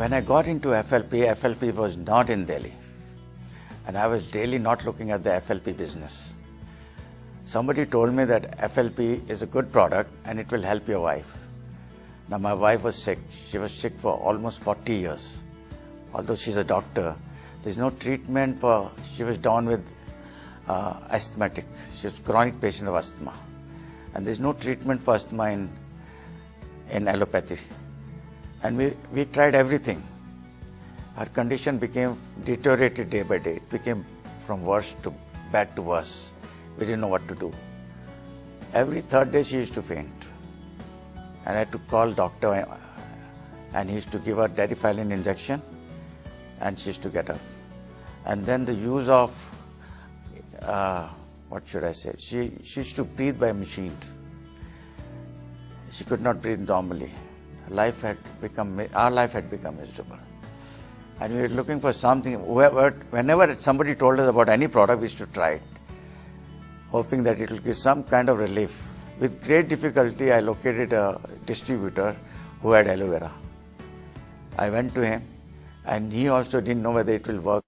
When I got into FLP was not in Delhi. And I was really not looking at the FLP business. Somebody told me that FLP is a good product and it will help your wife. Now my wife was sick. She was sick for almost 40 years. Although she's a doctor, there's no treatment for, she was down with asthmatic. She was a chronic patient of asthma. And there's no treatment for asthma in allopathy. And we tried everything. Her condition became deteriorated day by day. It became from worse to bad to worse. We didn't know what to do. Every third day she used to faint. And I had to call doctor and he used to give her Darifylline injection and she used to get up. And then the use of, what should I say, she used to breathe by machine. She could not breathe normally. Our life had become miserable. And we were looking for something. Whenever somebody told us about any product, we used to try it, hoping that it will give some kind of relief. With great difficulty, I located a distributor who had aloe vera. I went to him, and he also didn't know whether it will work.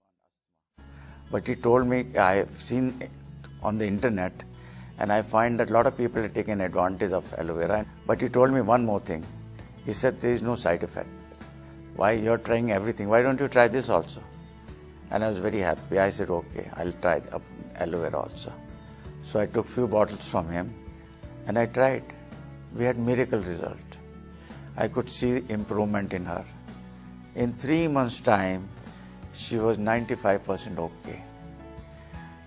But he told me, I have seen it on the internet, and I find that a lot of people are taking advantage of aloe vera. But he told me one more thing. He said, there is no side effect. Why you're trying everything? Why don't you try this also? And I was very happy. I said, okay, I'll try aloe vera also. So I took few bottles from him and I tried. We had miracle result. I could see improvement in her. In 3 months' time, she was 95% okay.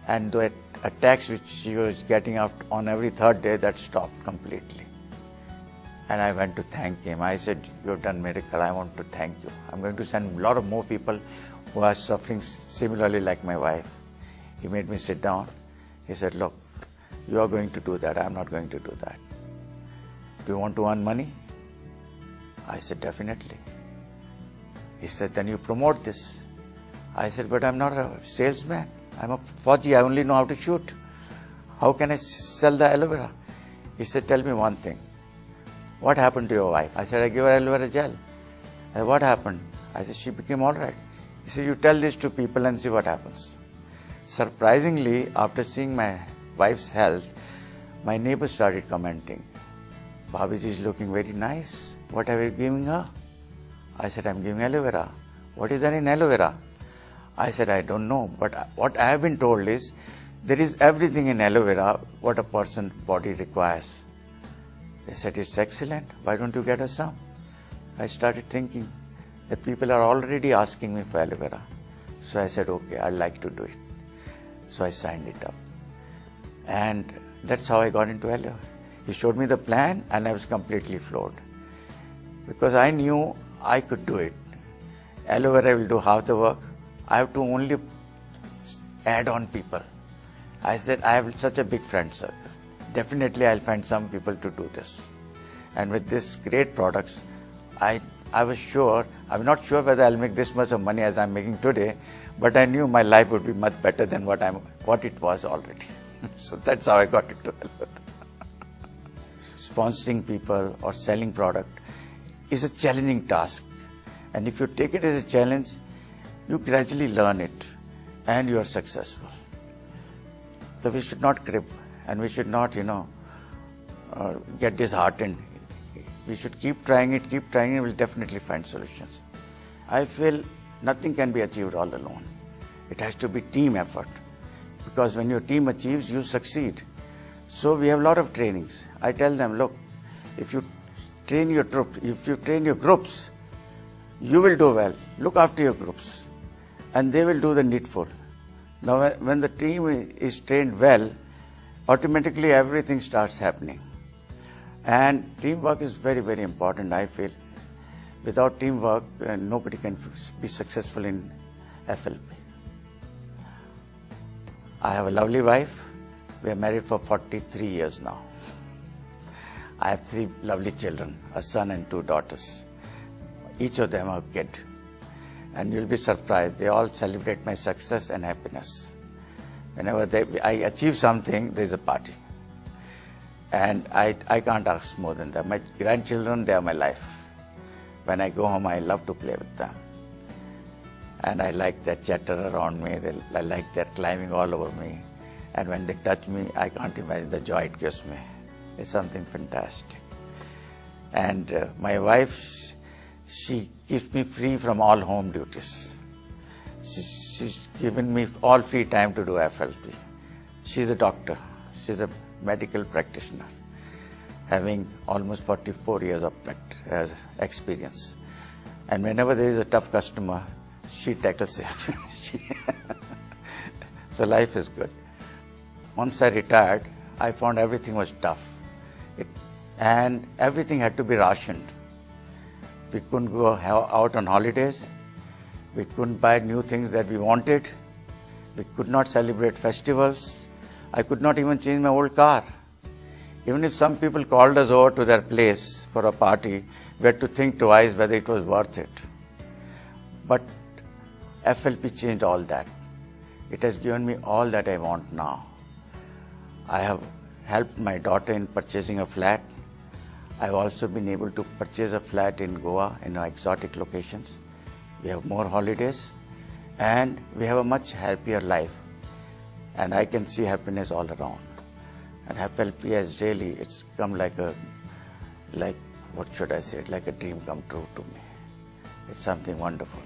And the attacks which she was getting on every third day, that stopped completely. And I went to thank him. I said, you've done miracle. I want to thank you. I'm going to send a lot of more people who are suffering similarly like my wife. He made me sit down. He said, look, you are going to do that. I'm not going to do that. Do you want to earn money? I said, definitely. He said, then you promote this. I said, but I'm not a salesman. I'm a Fauji. I only know how to shoot. How can I sell the aloe vera? He said, tell me one thing. What happened to your wife? I said, I gave her aloe vera gel. I said, what happened? I said, she became all right. He said, you tell this to people and see what happens. Surprisingly, after seeing my wife's health, my neighbors started commenting, Bhabiji is looking very nice. What are you giving her? I said, I'm giving aloe vera. What is there in aloe vera? I said, I don't know. But what I have been told is, there is everything in aloe vera what a person's body requires. They said, it's excellent. Why don't you get us some? I started thinking that people are already asking me for aloe vera. So I said, okay, I'd like to do it. So I signed it up. And that's how I got into aloe. He showed me the plan and I was completely floored. Because I knew I could do it. Aloe vera will do half the work. I have to only add on people. I said, I have such a big friend circle. Definitely I'll find some people to do this. And with this great products, I was sure, I'm not sure whether I'll make this much of money as I'm making today, but I knew my life would be much better than what it was already. So that's how I got into it. Sponsoring people or selling product is a challenging task. And if you take it as a challenge, you gradually learn it and you are successful. So we should not crib. And we should not, get disheartened. We should keep trying it, we'll definitely find solutions. I feel nothing can be achieved all alone. It has to be team effort. Because when your team achieves, you succeed. So we have a lot of trainings. I tell them, look, if you train your troops, if you train your groups, you will do well. Look after your groups. And they will do the needful. Now, when the team is trained well, automatically everything starts happening. And teamwork is very, very important, I feel. Without teamwork, nobody can be successful in FLP. I have a lovely wife. We are married for 43 years now. I have 3 lovely children, a son and 2 daughters. Each of them are a kid. And you'll be surprised, they all celebrate my success and happiness. Whenever I achieve something, there's a party. And I can't ask more than that. My grandchildren, they are my life. when I go home, I love to play with them. And I like their chatter around me. I like their climbing all over me. And when they touch me, I can't imagine the joy it gives me. It's something fantastic. And my wife, she keeps me free from all home duties. She's given me all free time to do FLP. She's a doctor. She's a medical practitioner, having almost 44 years of experience. And whenever there is a tough customer, she tackles it. So life is good. Once I retired, I found everything was tough. And everything had to be rationed. We couldn't go out on holidays. We couldn't buy new things that we wanted. We could not celebrate festivals. I could not even change my old car. Even if some people called us over to their place for a party, we had to think twice whether it was worth it. But FLP changed all that. It has given me all that I want now. I have helped my daughter in purchasing a flat. I've also been able to purchase a flat in Goa in exotic locations. We have more holidays and we have a much happier life. And I can see happiness all around. And FLP has really, it's come like what should I say, like a dream come true to me. It's something wonderful.